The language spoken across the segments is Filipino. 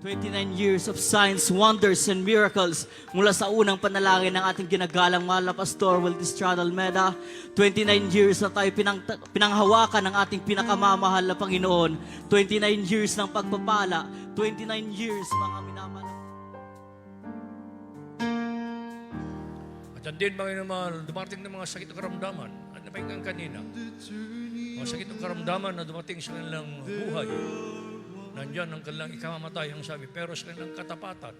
29 years of signs, wonders, and miracles mula sa unang panalangin ng ating ginagalang mahal na Pastor Wildestrad Almeda. 29 years na tayo pinanghawakan ng ating pinakamamahal na Panginoon. 29 years ng pagpapala. 29 years, mga minamahal. At andin mga naman, dumating ng mga sakit ng karamdaman. At napahingan kanina, mga sakit ng karamdaman na dumating sa kanilang buhay. Nandyan ang kanilang ikamamatay, ang sabi, pero sa kanilang katapatan,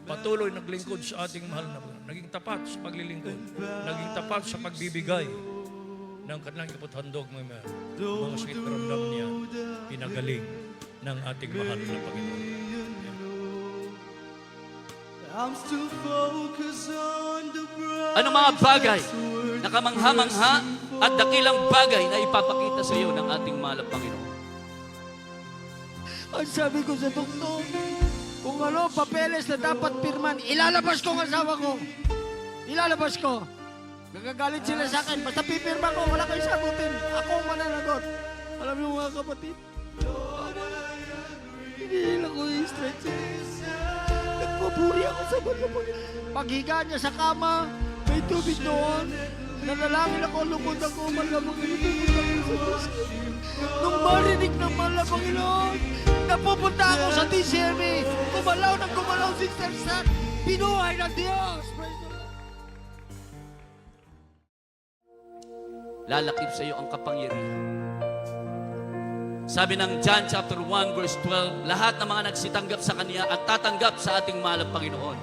patuloy naglingkod sa ating mahal na Panginoon. Naging tapat sa paglilingkod. Naging tapat sa pagbibigay ng kanilang kapathandog, mga sakit karamdaman niya, pinagaling ng ating mahal na Panginoon. Ano mga bagay na kamangha-mangha at dakilang bagay na ipapakita sa iyo ng ating mahal na Panginoon? Ang sabi ko sa doktor, kung ano, papeles na dapat pirman, ilalabas ko ang asawa ko. Ilalabas ko. Nagagalit sila sa akin, basta pipirma ko, wala kayong sagutin. Ako ang mananagot. Alam niyo mga kapatid, hinihila ko yung stretch. Nagpapuri ako sa mga Panginoon. Paghiga niya sa kama, may tubig doon. Nanalangin ako, lungkod ako, malamang inupupunta ko sa Diyos. Nung marinig ng mahal na Panginoon, napupunta ako sa DCME. Gumalaw ng gumalaw si Sister Sat. Pinuhay ng Diyos. Praise the Lord. Lalakip sa iyo ang kapangyarihan. Sabi ng John chapter 1 verse 12, lahat ng mga nagsitanggap sa Kanya at tatanggap sa ating mahal na Panginoon,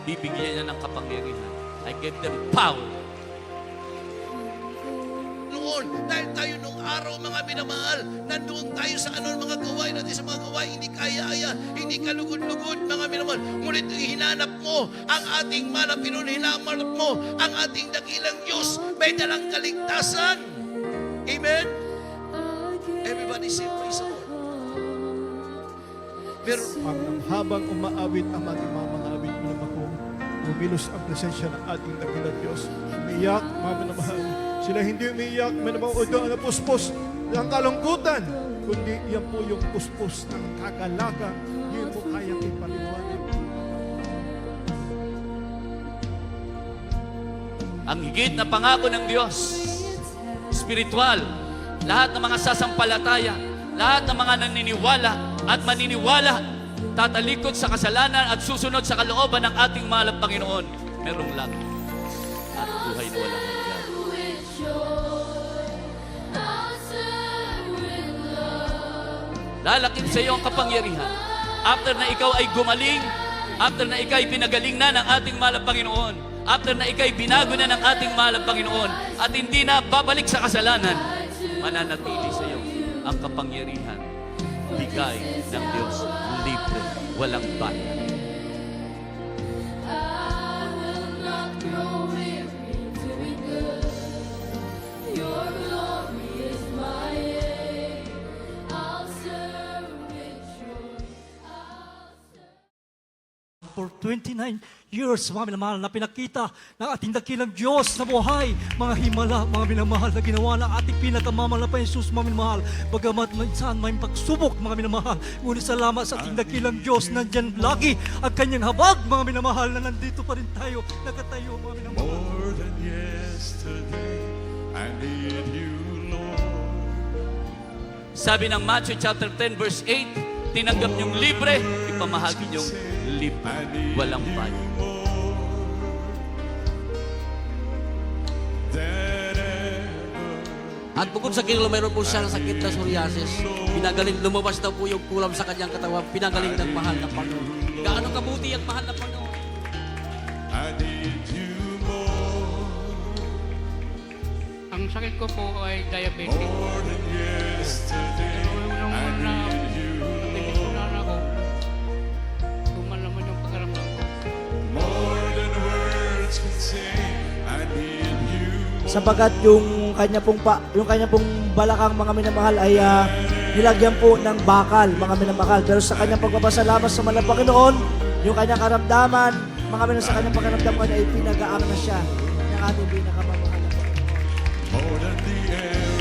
bibigyan niya ng kapangyarihan. I give them power. Noon, dahil tayo nung araw, mga minamahal, nandoon tayo sa mga gawain natin, sa mga gawain, hindi kaya-aya, hindi kalugod-lugod, mga minamahal. Ngunit hinanap mo ang ating mahal na Panginoon, hinanap mo ang ating dakilang Diyos, may dalang kaligtasan. Amen? Everybody say, praise the Lord. Pero, habang umaawit ang ating mga awit mo na ako, umilos ang presensya ng ating dakilang Diyos. Umiyak, mga minamahal. Sila hindi umiyak, minamahal, na puspos ng kalungkutan, kundi yan po yung puspos ng kagalakan. Hindi mo kayang ipaliwanag. Ang higit na pangako ng Diyos, spiritual, lahat ng mga sasampalataya, lahat ng mga naniniwala at maniniwala, tatalikod sa kasalanan at susunod sa kalooban ng ating mahal na Panginoon, merong langit at buhay na walang hanggan. Lalakip sa iyo ang kapangyarihan. After na ikaw ay gumaling, after na ikaw ay pinagaling na ng ating mahal na Panginoon, after na ikaw ay binago na ng ating mahal na Panginoon, at hindi na babalik sa kasalanan, mananatili sa iyo ang kapangyarihan. Bigay ng Diyos, libre, walang bayad. For 29 years, mga minamahal, na pinakita ng ating dakilang Diyos na buhay, mga himala, mga minamahal, na ginawa ng ating pinakamamahal na Jesus, mga minamahal. Bagamat minsan may pagsubok, mga minamahal, ngunit salamat sa ating dakilang Diyos, nandyan lagi ang kanyang habag, mga minamahal, na nandito pa rin tayo, nakatayo, mga minamahal. More than yesterday, I need you, Lord. Sabi ng Matthew chapter 10 verse 8, tinanggap niyong libre, ipamahagi niyong libre, walang bayad. At bukod sa kinula, mayroon po siya ng sakit na psoriasis. Pinagaling, lumabas daw po yung kulam sa kanyang katawan. Pinagaling ng mahal na Panginoon. Gaano kabuti ang mahal na Panginoon? I need you more. Ang sakit ko po ay diabetic. More than yesterday, I need you, Pinisunan ako. Lumalaman yung pagkaramdam ko. more than words can say. I need you. Sapagat yung kanya pong balakang, mga minamahal, ay nilagyan po ng bakal, mga minamahal. Pero sa kanyang pagpapasalamat sa mahal na Panginoon, yung kanyang karamdaman, mga minamahal, sa kanyang pagkaramdam kanya ay pinagaang na siya ng ating pinakamamahal na Panginoon. More than the air